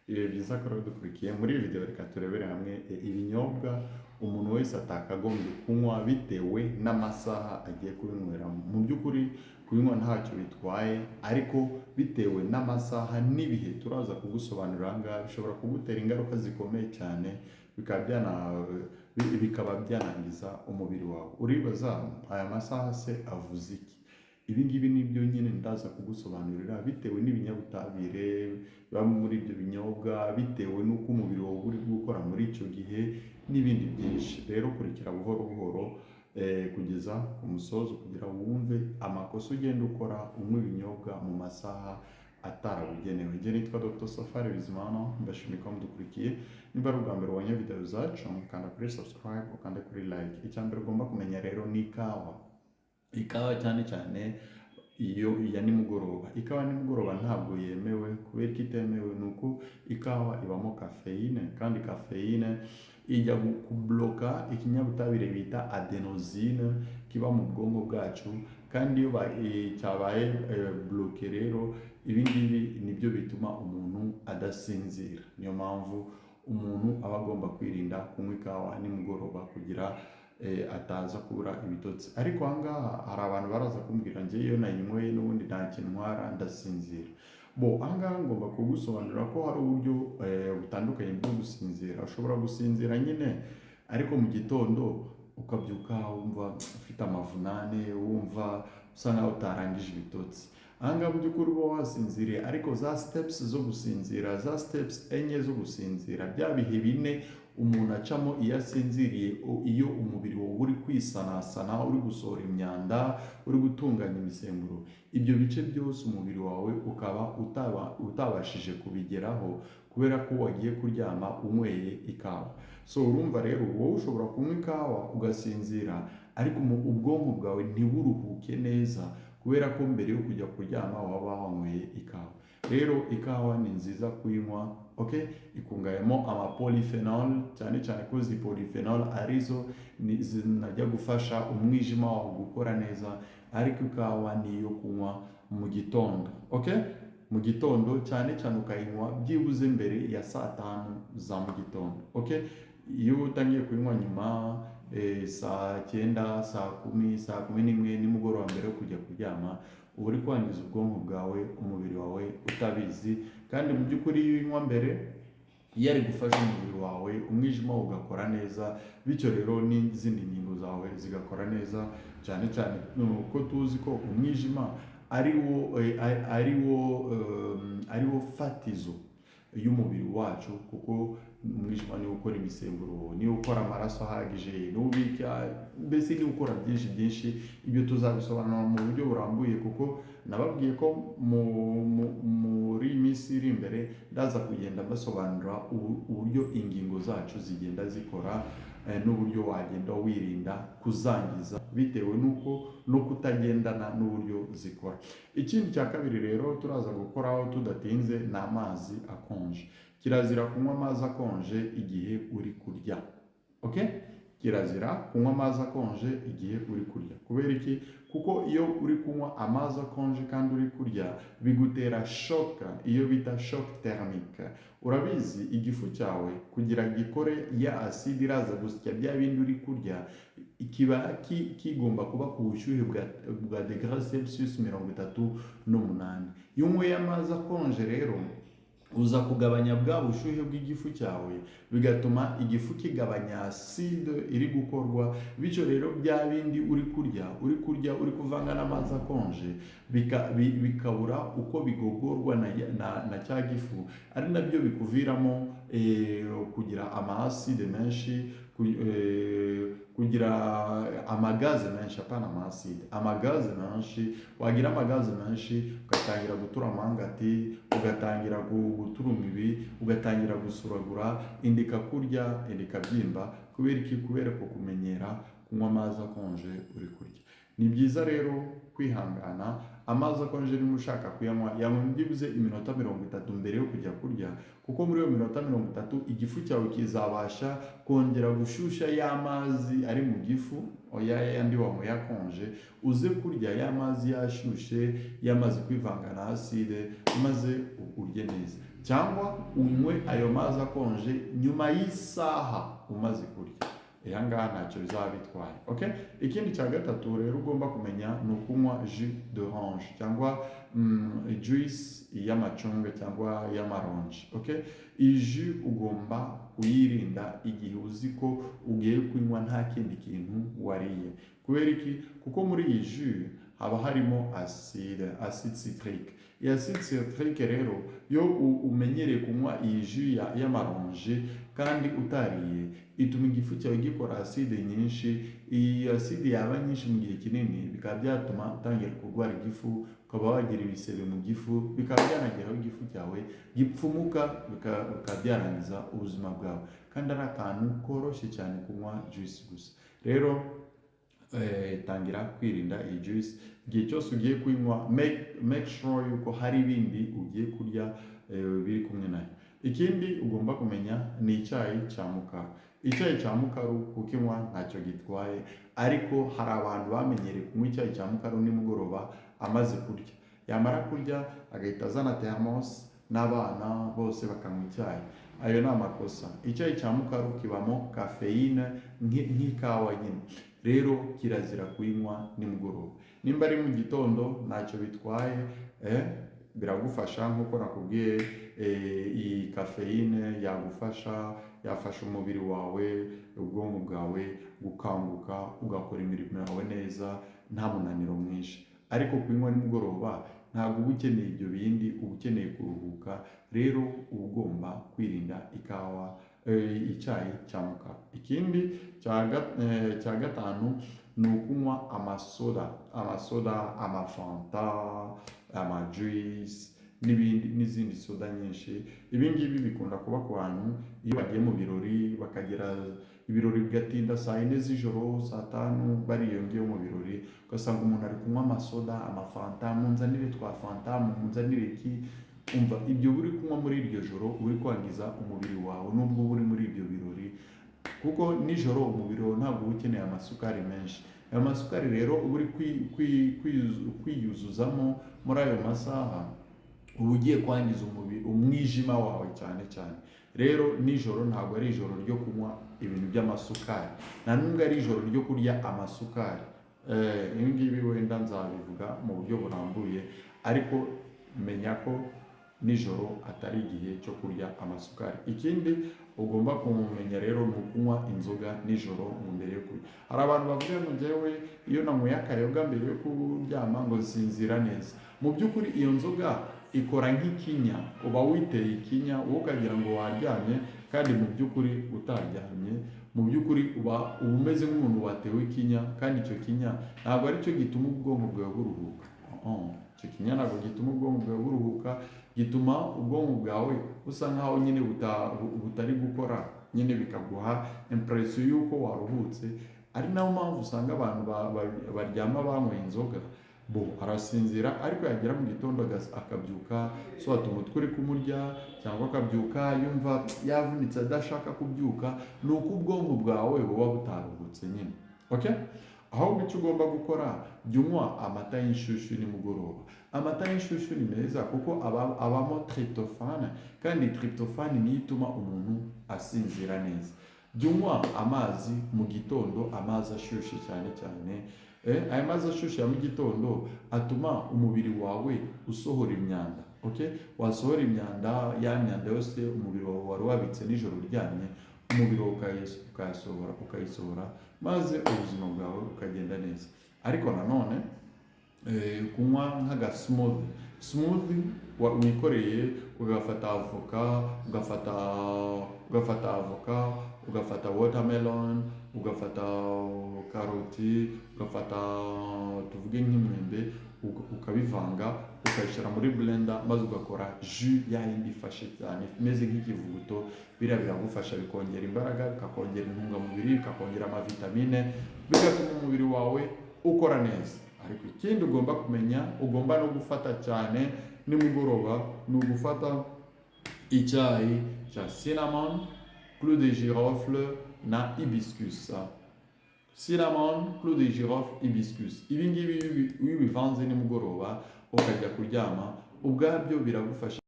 Ibihe byiza ko dukurikiye muri iyi video reka turebere hamwe ibinyobwa umuntu wese atakagombye kunywa bitewe n'amasaha agiye kubinyweramo. Mu by'ukuri kubinywa ntacyo bitwaye, ariko bitewe n'amasaha n'ibihe turaza kugusobanurira aha ngaha bishobora kugutera ingaruka zikomeye cyane, bikaba byanangiza umubiri wawe. Uribaza aya masaha se avuze iki? Ibi ngibi nibyo nyine ndaza kugusobanurira bitewe n'ibinyabutabire biba muri ibyo binyobwa, bitewe n'uko umubiri wawe uri gukora muri icyo gihe n'ibindi byinshi. Rero kurikira buhoro buhoro kugeza ku musozo kugira ngo wumve amakosa ugenda ukora unywa ibinyobwa mu masaha atarabugenewe. Njye nitwa Dr. Safari Bizimana, mbashimiye ko mudukurikiye. Niba ari ubwa mbere wabonye video zacu, kanda kuri subscribe, ukande kuri like. Icya mbere ugomba kumenya rero ni ikawa cyane cyane iyo ya nimugoroba. Ikawa nimugoroba ntabwo yemewe. Kubera ko itemewe ni uko ikawa ibamo kafeyine, kandi kafeyine ijya kubloka ikinyabutabire bita adenosine kiba mu bwonko bwacu, kandi iyo cyabaye bloke rero ibi ngibi nibyo bituma umuntu adasinzira. Niyo mpamvu umuntu aba agomba kwirinda kunywa ikawa nimugoroba kugira ataza kubura ibitotsi. Ariko aha ngaha hari abantu baraza kumbwira njye iyo nayinyweye n'ubundi nta kintu ntwara ndasinzira. Aha ngaha ngomba kugusobanurira ko hari uburyo butandukanye bwo gusinzira. Ushobora gusinzira nyine ariko mu gitondo ukabyuka wumva ufite amavunane, wumva usa nkaho utarangije ibitotsi. Aha ngaha mu by'ukuri uba wasinziriye, ariko za steps zo gusinzira, za steps enye zo gusinzira, bya bihe bine umuntu acamo iyo asinziriye, iyo umubiri wawe uri kwisanasana, uri gusohora imyanda, uri gutunganya imisemburo, ibyo bice byose umubiri wawe ukaba utabashije kubigeraho kubera ko wagiye kuryama unyweye ikawa. So urumva rero wowe ushobora kunywa ikawa ugasinzira, ariko ubwonko bwawe ntiburuhuke neza kubera ko mbere yo kujya kuryama waba wanyweye ikawa. Rero ikawa ni nziza kuyinywa, ikungayemo amapolyphenol, cyane cyane ko izi polyphenol arizo zinajya gufasha umwijima wawe gukora neza. Ariko ikawa ni iyo kunywa mu gitondo, mu gitondo cyane cyane ukayinywa byibuze mbere ya saa 5 za mu gitondo. Iyo utangiye kuyinywa nyuma saa 9, saa 10, saa 11 nimugoroba mbere yo kujya kuryama, uba uri kwangiza ubwonko bwawe, umubiri wawe utabizi. kandi mu by'ukuri iyo uyinywa mbere iyo ari gufasha umubiri wawe, umwijima ugakora neza, bityo rero n'izindi ngingo zawe zigakora neza. Cyane cyane nuko tuzi ko umwijima ari wo fatizo y'umubiri wacu, kuko umwijima niwo ukora imisemburo, niwo ukora amaraso ahagije, niwo ubika, mbese niwo ukora byinshi. Ibyo tuzabisobanura mu buryo burambuye, kuko nababwiye ko muri minsi iri imbere ndaza kugenda basobanura uburyo ingingo zacu zigenda zikora, n'uburyo wagenda wirinda kuzangiza bitewe n'uko no kutagendana n'uburyo zikora. Ikindi cya kabiri rero turaza gukoraho tudatinze ni amazi akonje. Kirazira kunywa amazi akonje igihe uri kurya. Kirazira kunywa amazi akonje igihe uri kurya. Kubera iki? Kuko iyo uri kunywa amazi akonje kandi uri kurya bigutera shock, iyo bita shock thermique. Urabizi igifu cyawe kugira gikore ya acide iraza gusya bya bindi uri kurya, kiba kigomba kuba ku bushyuhe bwa degrés Celsius 38. Iyo unyweye amazi akonje rero uza kugabanya bwa bushyuhe bw'igifu cyawe, bigatuma igifu kigabanya acide iri gukorwa. Bityo rero bya bindi uri kurya uri kuvanga n'amazi akonje bikabura uko bigogorwa na cya gifu, ari nabyo bikuviramo kugira ama-acide menshi, kugira amagaze menshi, apana ama-acide, amagaze menshi. Wagira amagaze menshi ugatangira gutura amangati, ugatangira gutura imibi, ugatangira gusuragura, indika kurya, indika byimba. Kubera iki? Kubera ko kumenyera kunywa amazi akonje uri kurya. Ni byiza rero kwihangana. Amazi akonje niba ushaka kuyanywa, yanywa byibuze iminota 30 mbere yo kujya kurya, kuko muri iyo minota 30 igifu cyawe kizabasha kongera gushyushya y'amazi ari mu gifu, yandi wanyweye akonje, uze kurya y'amazi yashyushye yamaze kwivanga na acide, maze urye neza. cyangwa unywe ayo mazi akonje nyuma y'isaha umaze kurya. Aha ngaha ntacyo bizaba bitwaye. Okay? Ikindi cya gatatu rero ugomba kumenya ni ukunywa jus d'orange cyangwa juice y'amacunga cyangwa y'amaronji. Okay? Iyi jus ugomba kuyirinda igihe uzi ko ugiye kunywa nta kindi kintu wariye. Kubera iki? Kuko muri iyi jus haba harimo acide citrique. Iyi acide citrique rero yo umenyereye kunywa iyi jus y'amaronji kandi utariye, ituma igifu cyawe gikora acide nyinshi. Iyi acide yaba nyinshi mu gihe kinini bikaba byatuma utangira kurwara igifu, ukaba wagira ibisebe mu gifu, bikaba byanageraho igifu cyawe gipfumuka, bikaba byarangiza ubuzima bwawe. Kandi ari akantu koroshye cyane kunywa juice gusa. Rero tangira kwirinda iyi juice. Igihe cyose ugiye kuyinywa, make sure yuko hari ibindi ugiye kurya biri kumwe nayo. Ikindi ugomba kumenya ni icyayi cya mukaru. Icyayi cya mukaru kukinywa ntacyo gitwaye, ariko hari abantu bamenyereye kunywa icyayi cya mukaru nimugoroba amaze kurya. Yamara kurya agahita azana thermos n'abana bose bakanywa icyayi. Ayo ni amakosa. Icyayi cya mukaru kibamo cafeine nk'ikawa nyine. Rero kirazira kuyinywa nimugoroba. Nimba ari mu gitondo ntacyo bitwaye, biragufasha nk'uko nakubwiye. Iyi cafeine yafasha umubiri wawe, ubwonko bwawe gukanguka, ugakora imirimo yawe neza nta munaniro mwinshi. Ariko kuyinywa nimugoroba ntabwo uba ukeneye ibyo bindi, uba ukeneye kuruhuka. Rero uba ugomba kwirinda icyayi cya mukaru. Ikindi cya gatanu ni ukunywa amasoda, amafanta, amajuice n'izindi soda nyinshi. Ibi ngibi bikunda kuba ku bantu iyo bagiye mu birori, bakagira ibirori bigatinda saa 4 z'ijoro, saa 5 bariyongeyeho mu birori, ugasanga umuntu ari kunywa amasoda, amafanta, munzanire twa fanta, munzanire iki. Umva, ibyo uri kunywa muri iryo joro uri kwangiza umubiri wawe nubwo uri muri ibyo birori, kuko nijoro umubiri wawe ntabwo uba ukeneye amasukari menshi. Ayo masukari rero uba uri kwiyuzuzamo muri ayo masaha, uba ugiye kwangiza umwijima wawe cyane cyane. Rero nijoro ntabwo ari ijoro ryo kunywa ibintu by'amasukari, nta nubwo ari ijoro ryo kurya amasukari. Ibi ngibi wenda nzabivuga mu buryo burambuye, ariko menya ko nijoro atari igihe cyo kurya amasukari. Ikindi ugomba kumenya rero ni ukunywa inzoga nijoro mbere yo kurya. Hari abantu bavuga ngo njyewe iyo nanyweye akayoga mbere yo kuryama ngo nsinzira neza. Mu by'ukuri iyo nzoga ikora nk'ikinya, uba witeye ikinya wowe ukagira ngo waryamye, kandi mu by'ukuri utaryamye. Mu by'ukuri uba umeze nk'umuntu watewe ikinya, kandi icyo kinya ntabwo ari cyo gituma ubwonko bwawe buruhuka. Icyo kinya ntabwo gituma ubwonko bwawe buruhuka, gituma ubwonko bwawe busa nkaho nyine butari gukora, nyine bikaguha impression y'uko waruhutse. Ari nayo mpamvu usanga abantu baryama banyweye inzoga, arasinzira ariko yagera mu gitondo akabyuka swat umutwe uri kumurya, cyangwa akabyuka yumva yavunitse adashaka kubyuka. Ni uko ubwonko bwawe buba butaruhutse nyine. Okay? Ahubwo icyo ugomba gukora, jya unywa amata y'inshyushyu nimugoroba. Amata y'inshyushyu ni meza kuko abamo tryptophane, kandi tryptophane niyo ituma umuntu asinzira neza. Jya unywa amazi mu gitondo, amazi ashyushye cyane cyane. Aya mazi ashyushye ya mu gitondo atuma umubiri wawe usohora imyanda. Okay? Wasohora imyanda, ya myanda yose umubiri wawe wari wabitse nijoro uryamye, umubiri wawe ukayisohora, maze ubuzima bwawe ukagenda neza. Ariko nanone kunywa nk'aga smoothie wikoreye, ugafata avoka, ugafata watermelon, ugafata karoti, ugafata tuvuge nk'imwembe, ukabivanga ukabishyira muri blender, maze ugakora jus yindi ifashe cyane imeze nk'ikivuguto. Biriya biragufasha, bikongera imbaraga, bikakongera intungamubiri, bikakongera amavitamine, bigatuma umubiri wawe ukora neza. Ariko ikindi ugomba kumenya, ugomba no gufata cyane nimugoroba, ni ugufata icyayi cya cinnamon, clou de girofle na hibiscus. Cinnamon, clou de girofle, hibiscus. Ibi ngibi iyo ubivanze nimugoroba ukajya kuryama, ubwabyo biragufasha.